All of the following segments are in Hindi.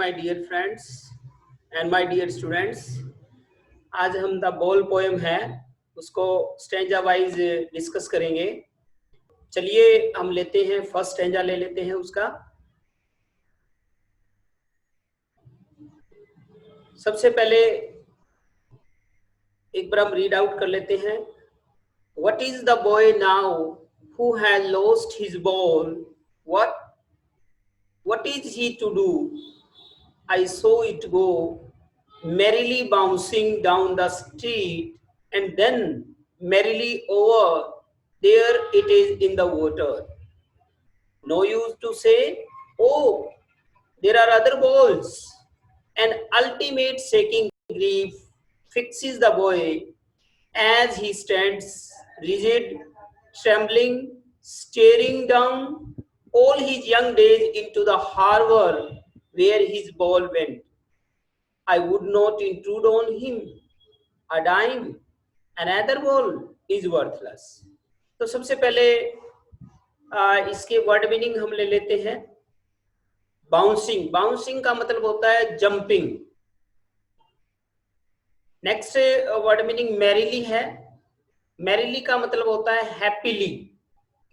My dear friends and my dear students. आज हम द बॉल पोएम है उसको स्टेंजा वाइज डिस्कस करेंगे। चलिए हम लेते हैं, फर्स्ट स्टेंजा ले लेते हैं उसका। सबसे पहले एक बार हम रीड आउट कर लेते हैं। What is the boy now who has lost his ball? What is he to do? I saw it go merrily bouncing down the street, and then merrily over there it is in the water. No use to say, oh, there are other balls. An ultimate shaking grief fixes the boy as he stands rigid, trembling, staring down all his young days into the harbor where his ball went. I would not intrude on him a dime. Another ball is worthless. तो सबसे पहले इसके वर्ड मीनिंग हम ले लेते हैं। बाउंसिंग, बाउंसिंग का मतलब होता है jumping. Next word meaning merrily है। मैरिली का मतलब होता है हैप्पीली,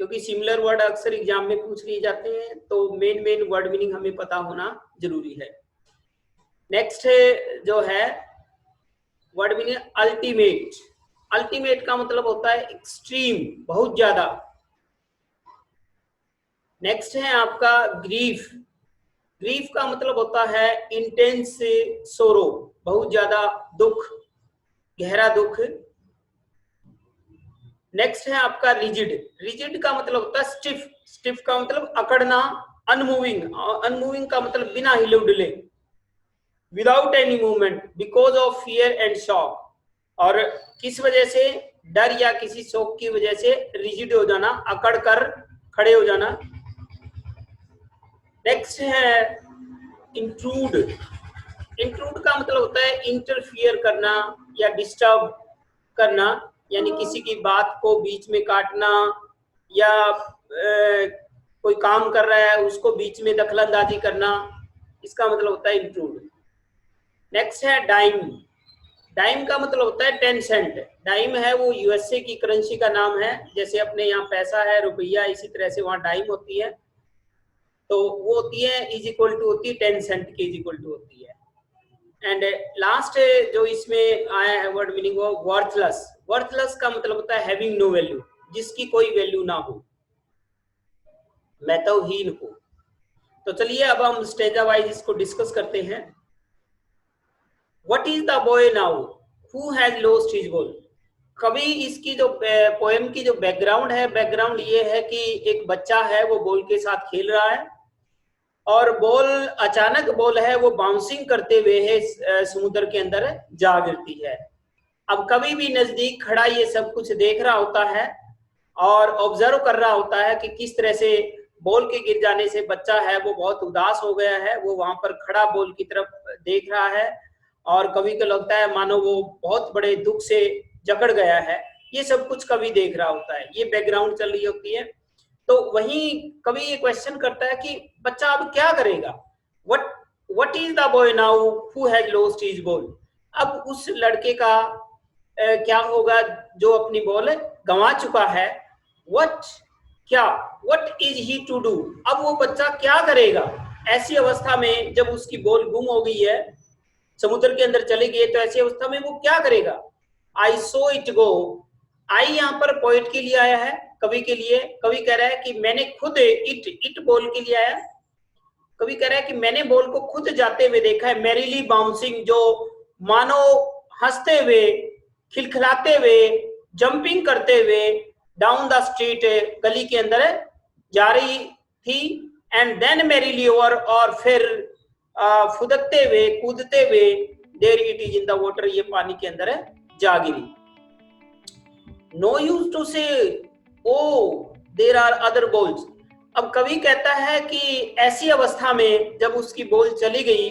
क्योंकि सिमिलर वर्ड अक्सर एग्जाम में पूछ लिए जाते हैं, तो मेन वर्ड मीनिंग हमें पता होना जरूरी है। नेक्स्ट जो है वर्ड मीनिंग अल्टीमेट। अल्टीमेट का मतलब होता है एक्सट्रीम, बहुत ज्यादा। नेक्स्ट है आपका ग्रीफ। ग्रीफ का मतलब होता है इंटेंस सोरो, बहुत ज्यादा दुख, गहरा दुख। नेक्स्ट है आपका रिजिड। रिजिड का मतलब होता है स्टिफ। स्टिफ का मतलब अकड़ना, अनमूविंग। अनमूविंग का मतलब बिना हिले डुले, without any movement, because of fear and shock. और किस वजह से? डर या किसी शौक की वजह से रिजिड हो जाना, अकड़ कर खड़े हो जाना। नेक्स्ट है इंट्रूड। इंट्रूड का मतलब होता है इंटरफियर करना या डिस्टर्ब करना, यानी किसी की बात को बीच में काटना, या कोई काम कर रहा है उसको बीच में दखलंदाजी करना, इसका मतलब होता है इंट्रूड। नेक्स्ट है डाइम। डाइम का मतलब होता है 10 सेंट। डाइम है वो यूएसए की करेंसी का नाम है। जैसे अपने यहाँ पैसा है, रुपया, इसी तरह से वहाँ डाइम होती है। तो वो होती है इज इक्वल टू होती है 10 सेंट की इज इक्वल टू होती है। एंड लास्ट जो इसमें आया है वर्ड मीनिंग वो वर्थलेस। वर्थलेस का मतलब होता है हैविंग नो वैल्यू, जिसकी कोई वैल्यू ना हो, महत्वहीन हो। तो चलिए अब हम स्टेजा वाइज इसको डिस्कस करते हैं। What is the boy now who has lost his ball? कभी इसकी जो पोएम की जो बैकग्राउंड है, बैकग्राउंड ये है कि एक बच्चा है वो बॉल के साथ खेल रहा है और बॉल अचानक बॉल है वो बाउंसिंग करते हुए है समुद्र के अंदर जा गिरती है। अब कभी भी नजदीक खड़ा ये सब कुछ देख रहा होता है और ऑब्जर्व कर रहा होता है कि किस तरह से बॉल के गिर जाने से बच्चा है वो बहुत उदास हो गया है। वो वहां पर खड़ा बॉल की तरफ देख रहा है और कभी को लगता है मानो वो बहुत बड़े दुख से जकड़ गया है। ये सब कुछ कभी देख रहा होता है, ये बैकग्राउंड चल रही होती है। तो वहीं कभी ये क्वेश्चन करता है कि बच्चा अब क्या करेगा। What is the boy now who has lost his ball? अब उस लड़के का क्या होगा जो अपनी बॉल गंवा चुका है। What is he to do? अब वो बच्चा क्या करेगा ऐसी अवस्था में जब उसकी बॉल गुम हो गई है, समुद्र के अंदर चले गए, तो ऐसी अवस्था में वो क्या करेगा। आई सो इट गो। आई यहाँ पर पॉइंट के लिए आया है, कवि के लिए। कवि कह रहा है कि मैंने खुद, इट बॉल के लिए आया। कवि कह रहा है कि मैंने बॉल को खुद जाते हुए देखा है, मैरिली बाउंसिंग, जो मानो हंसते हुए, खिलखिलाते हुए, जंपिंग करते हुए डाउन द स्ट्रीट, गली के अंदर जा रही थी। एंड देन मैरिली ओवर, और फिर फुदकते हुए, कूदते हुए, there it is in the water, ये पानी के अंदर जा गिरी। नो यूज टू से oh there are other balls. अब कवि कहता है कि ऐसी अवस्था में जब उसकी बॉल चली गई,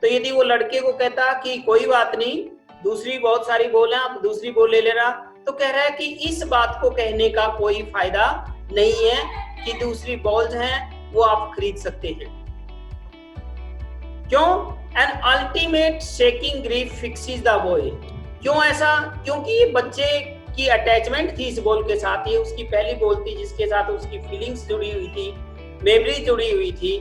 तो यदि वो लड़के को कहता कि कोई बात नहीं, दूसरी बहुत सारी बॉल है, आप दूसरी बॉल ले लेना, तो कह रहा है कि इस बात को कहने का कोई फायदा नहीं है कि दूसरी बॉल्स हैं वो आप खरीद सकते हैं। क्यों? An ultimate shaking grief fixes the boy. क्यों ऐसा? क्योंकि ये बच्चे की अटैचमेंट थी इस बॉल के साथ, ये उसकी पहली बॉल थी जिसके साथ उसकी फीलिंग्स जुड़ी हुई थी, मेमोरी जुड़ी हुई थी,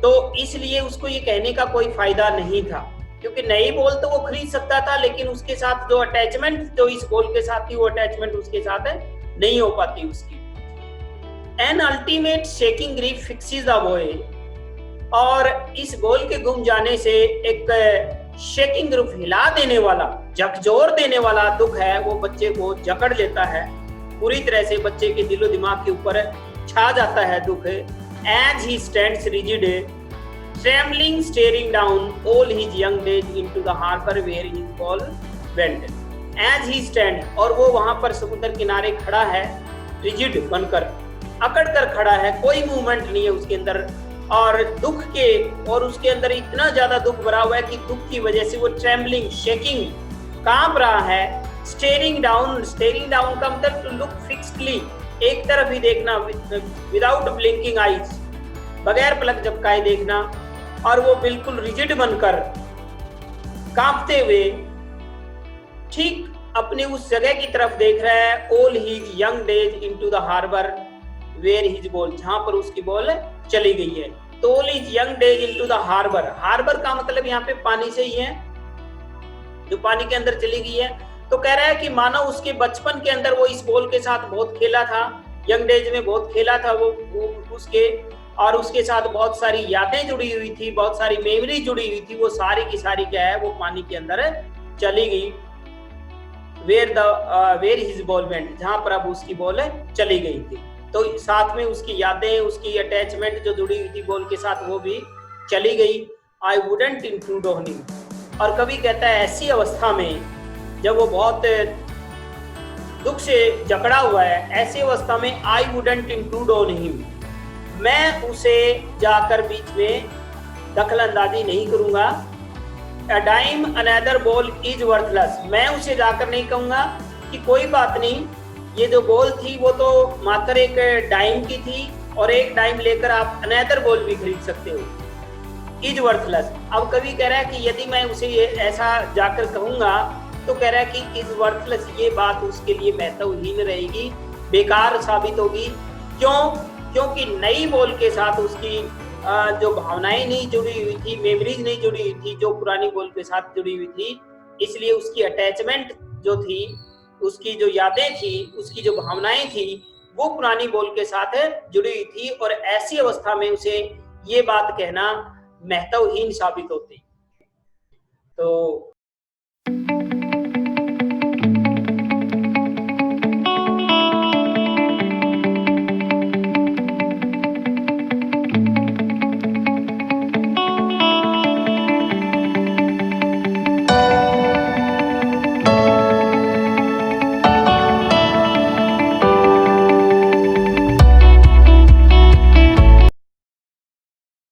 तो इसलिए उसको ये कहने का कोई फायदा नहीं था, क्योंकि नई बॉल तो वो खरीद सकता था, लेकिन उसके साथ जो अटैचमेंट जो इस बॉल के साथ थी वो अटैचमेंट उसके साथ नहीं हो पाती उसकी। An ultimate shaking grief fixes the boy, और इस बॉल के गुम जाने से एक शेकिंग ग्रीफ, हिला देने वाला, झकझोर देने वाला दुख है, वो बच्चे को जकड़ लेता है पूरी तरह से, बच्चे के दिलो दिमाग के ऊपर छा जाता है दुख। As he stands rigid trembling staring down all his young days into the harbor where his ball went as he stand, और वो वहां पर समुद्र किनारे खड़ा है, रिजिड बनकर, अकड़ कर खड़ा है, कोई मूवमेंट नहीं है उसके अंदर, और दुख के, और उसके अंदर इतना ज्यादा दुख भरा हुआ है कि दुख की वजह से वो ट्रेम्बलिंग, शेकिंग, कांप रहा है। स्टेरिंग डाउन का मतलब टू लुक फिक्स्डली, एक तरफ ही देखना, विदाउट ब्लिंकिंग आईज, बगैर पलक झपकाए देखना, और वो बिल्कुल रिजिड बनकर, कांपते हुए ठीक अपनी उस जगह की तरफ देख रहा है। All his young days into the harbour where his ball, जहां पर उसकी बॉल चली गई है। तो all his young days into the harbour, harbour का मतलब यहाँ पे पानी से ही है, जो पानी के अंदर चली गई है। तो कह रहा है कि मानो उसके बचपन के अंदर वो इस बॉल के साथ बहुत खेला था, यंग डेज में बहुत खेला था वो उसके, और उसके साथ बहुत सारी यादें जुड़ी हुई थी, बहुत सारी मेमोरी जुड़ी हुई थी, वो सारी की सारी क्या है, वो पानी के अंदर चली गई। वेयर हिज बॉल वेंट, जहां पर अब उसकी बॉल चली गई थी, तो साथ में उसकी यादें, उसकी अटैचमेंट जो जुड़ी हुई थी बॉल के साथ, वो भी चली गई। I wouldn't include on him, और कभी कहता है ऐसी अवस्था में जब वो बहुत दुख से जकड़ा हुआ है, ऐसी अवस्था में I wouldn't include on him, मैं उसे जाकर बीच में दखल अंदाजी नहीं करूंगा। A dime another ball is worthless, मैं उसे जाकर नहीं कहूंगा कि कोई बात नहीं, ये जो बॉल थी वो तो मात्र एक डाइम की थी, और एक डाइम लेकर आप अनदर बॉल भी खरीद सकते हो। इज वर्थलेस, अब कभी कह रहा है कि यदि मैं उसे ऐसा जाकर कहूंगा, तो कह रहा है कि इज वर्थलेस, ये बात उसके लिए महत्वहीन रहेगी, बेकार साबित होगी। क्यों? क्योंकि नई बॉल के साथ उसकी जो भावनाएं नहीं जुड़ी हुई थी, मेमोरीज नहीं जुड़ी हुई थी, जो पुरानी बॉल के साथ जुड़ी हुई थी, इसलिए उसकी अटैचमेंट जो थी, उसकी जो यादें थी, उसकी जो भावनाएं थी, वो पुरानी बॉल के साथ जुड़ी हुई थी, और ऐसी अवस्था में उसे ये बात कहना महत्वहीन साबित होती। तो